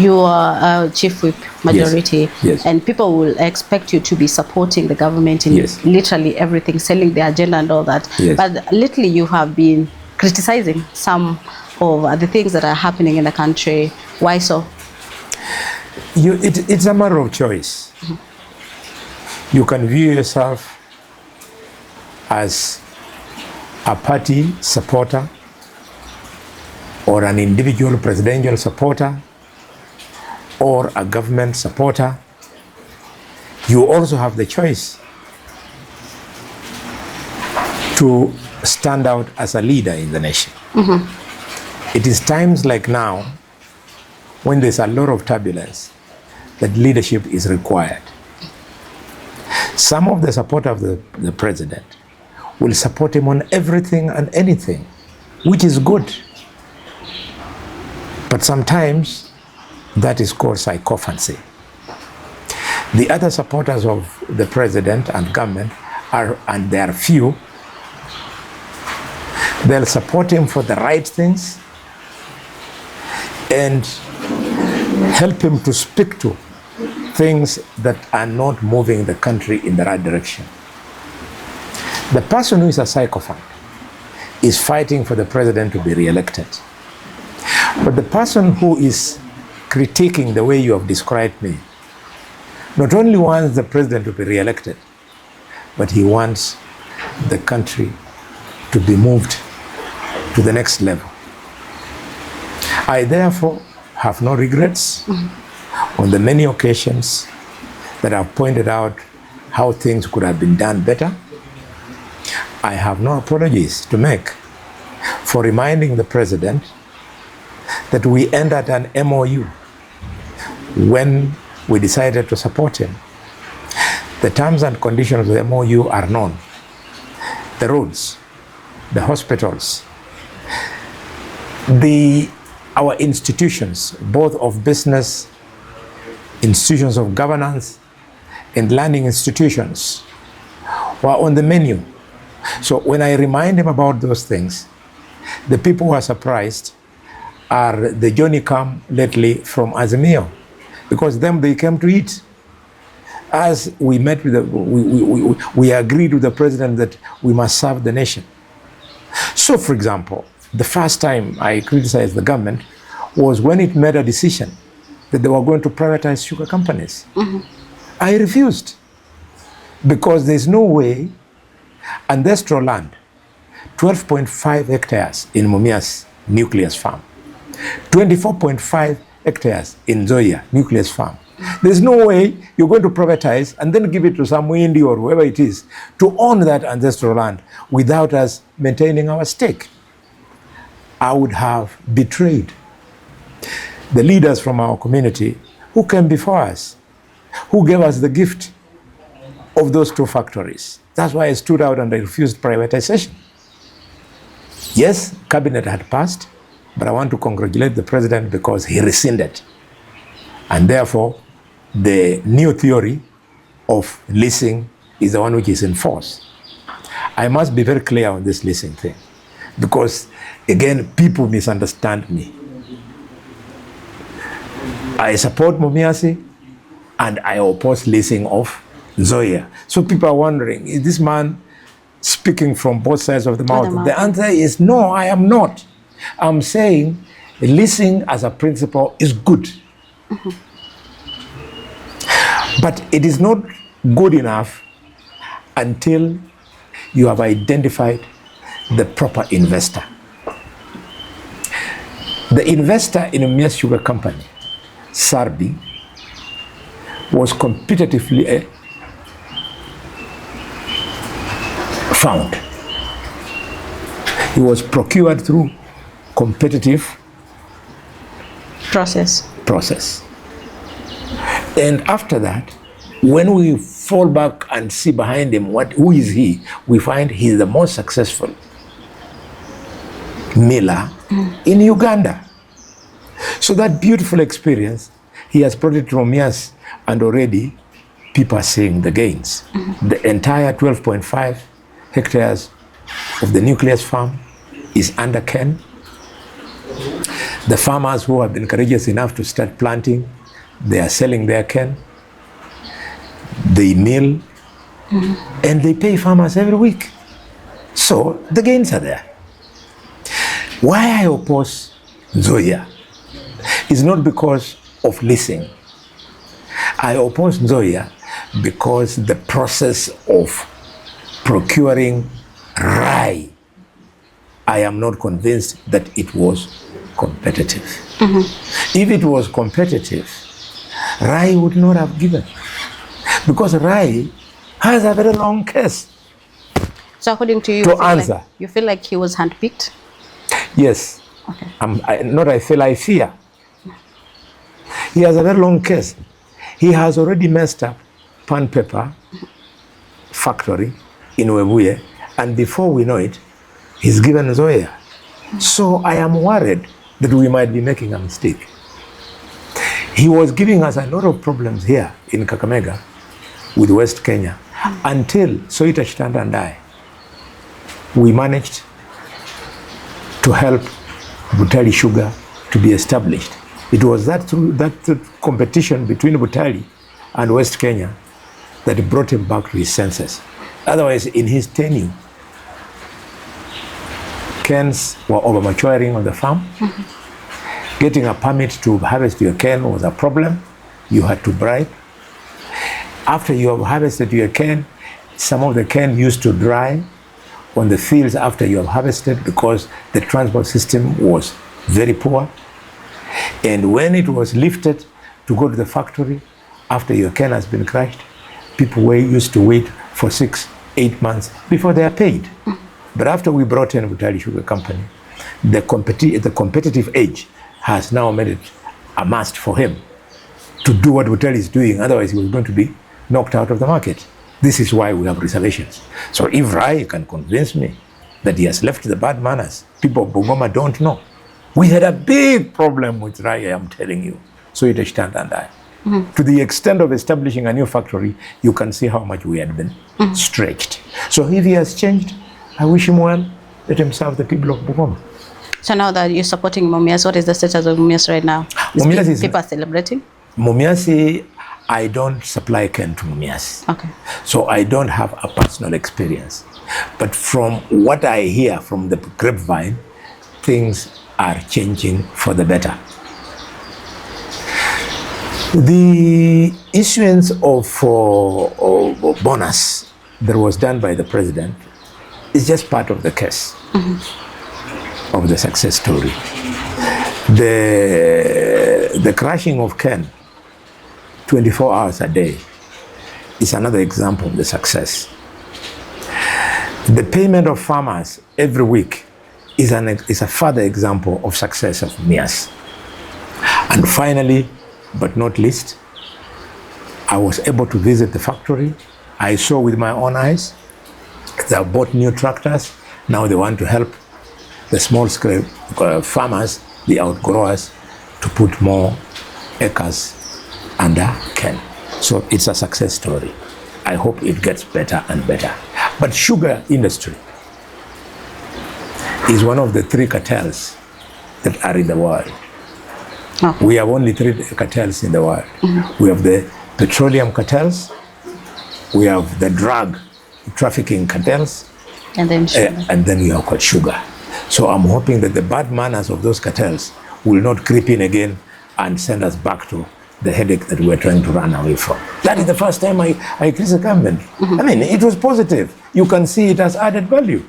You are a chief whip majority, yes. Yes. and people will expect you to be supporting the government in yes. literally everything, selling the agenda and all that. Yes. But lately you have been criticizing some of the things that are happening in the country. Why so? It's a matter of choice. You can view yourself as a party supporter or an individual presidential supporter or a government supporter. You also have the choice to stand out as a leader in the nation. It is times like now when there's a lot of turbulence that leadership is required. Some of the supporters of the president will support him on everything and anything, which is good. But sometimes that is called psychophancy. The other supporters of the president and government are, and there are few, they'll support him for the right things and help him to speak to things that are not moving the country in the right direction. The person who is a psychophant is fighting for the president to be re-elected. But the person who is critiquing the way you have described me not only wants the president to be re-elected, but he wants the country to be moved to the next level. I therefore have no regrets on the many occasions that I've pointed out how things could have been done better. I have no apologies to make for reminding the president that we entered an MOU when we decided to support him. The terms and conditions of the MOU are known. The roads, the hospitals, our institutions, both of business, institutions of governance, and learning institutions, were on the menu. So when I remind him about those things, the people who are surprised are the Johnny come lately from Azimio, because them they came to eat. As we met with we agreed with the president that we must serve the nation. So for example, the first time I criticized the government was when it made a decision that they were going to privatize sugar companies. I refused, because there's no way ancestral land, 12.5 hectares in Mumias nucleus farm, 24.5 hectares in Zoya nucleus farm. There's no way you're going to privatize and then give it to some Windy or whoever it is to own that ancestral land without us maintaining our stake. I would have betrayed the leaders from our community who came before us, who gave us the gift of those two factories. That's why I stood out and I refused privatization. Yes, cabinet had passed, but I want to congratulate the president because he rescinded. And therefore, the new theory of leasing is the one which is in force. I must be very clear on this leasing thing, because again, people misunderstand me. I support Mumiasi and I oppose leasing of Zoya. So people are wondering, is this man speaking from both sides of the mouth? The answer is no, I am not. I'm saying leasing as a principle is good. But it is not good enough until you have identified the proper investor. The investor in a Mumias Sugar Company, Sarbi, was competitively found. He was procured through competitive process. And after that, when we fall back and see behind him who is he, we find he's the most successful miller in Uganda. So that beautiful experience, he has brought it to Mumias, and already people are seeing the gains. The entire 12.5 hectares of the nucleus farm is under Ken. The farmers who have been courageous enough to start planting, they are selling their cane, they mill, and they pay farmers every week. So the gains are there. Why I oppose Nzoia is not because of leasing. I oppose Nzoia because the process of procuring rye, I am not convinced that it was competitive. If it was competitive, rye would not have given. Because rye has a very long case. So according to you, you feel like he was handpicked? Yes. Okay. I fear. He has a very long case. He has already messed up pan paper factory in Webuye, and before we know it, he's given Nzoia. So I am worried that we might be making a mistake. He was giving us a lot of problems here in Kakamega with West Kenya until Soita Chitanda and I, we managed to help Butali Sugar to be established. It was that competition between Butali and West Kenya that brought him back to his senses. Otherwise, in his tenure, canes were over-maturing on the farm. Getting a permit to harvest your cane was a problem. You had to bribe. After you have harvested your cane, some of the cane used to dry on the fields after you have harvested because the transport system was very poor. And when it was lifted to go to the factory after your cane has been crushed, people used to wait for 6-8 months before they are paid. But after we brought in Butali Sugar Company, the competitive edge has now made it a must for him to do what Butali is doing. Otherwise, he was going to be knocked out of the market. This is why we have reservations. So if Rai can convince me that he has left the bad manners, people of Bungoma don't know. We had a big problem with Rai, I am telling you. So it is stand and I. To the extent of establishing a new factory, you can see how much we had been stretched. So if he has changed, I wish him well. Let him serve the people of Bungoma. So now that you're supporting Mumias, what is the status of Mumias right now? People are celebrating? Mumias, I don't supply cane to Mumias. Okay. So I don't have a personal experience. But from what I hear from the grapevine, things are changing for the better. The issuance of bonus that was done by the president is just part of the case of the success story. The crushing of cane 24 hours a day is another example of the success. The payment of farmers every week is a further example of success of Mias. And finally, but not least, I was able to visit the factory. I saw with my own eyes. They have bought new tractors. Now they want to help the small-scale farmers, the outgrowers, to put more acres under cane. So it's a success story. I hope it gets better and better. But sugar industry is one of the 3 cartels that are in the world. Okay. We have only 3 cartels in the world. We have the petroleum cartels, we have the drug trafficking cartels, and then sugar. And then you have got sugar. So I'm hoping that the bad manners of those cartels will not creep in again and send us back to the headache that we're trying to run away from. That is the first time I criticized the government. I mean, it was positive. You can see it has added value.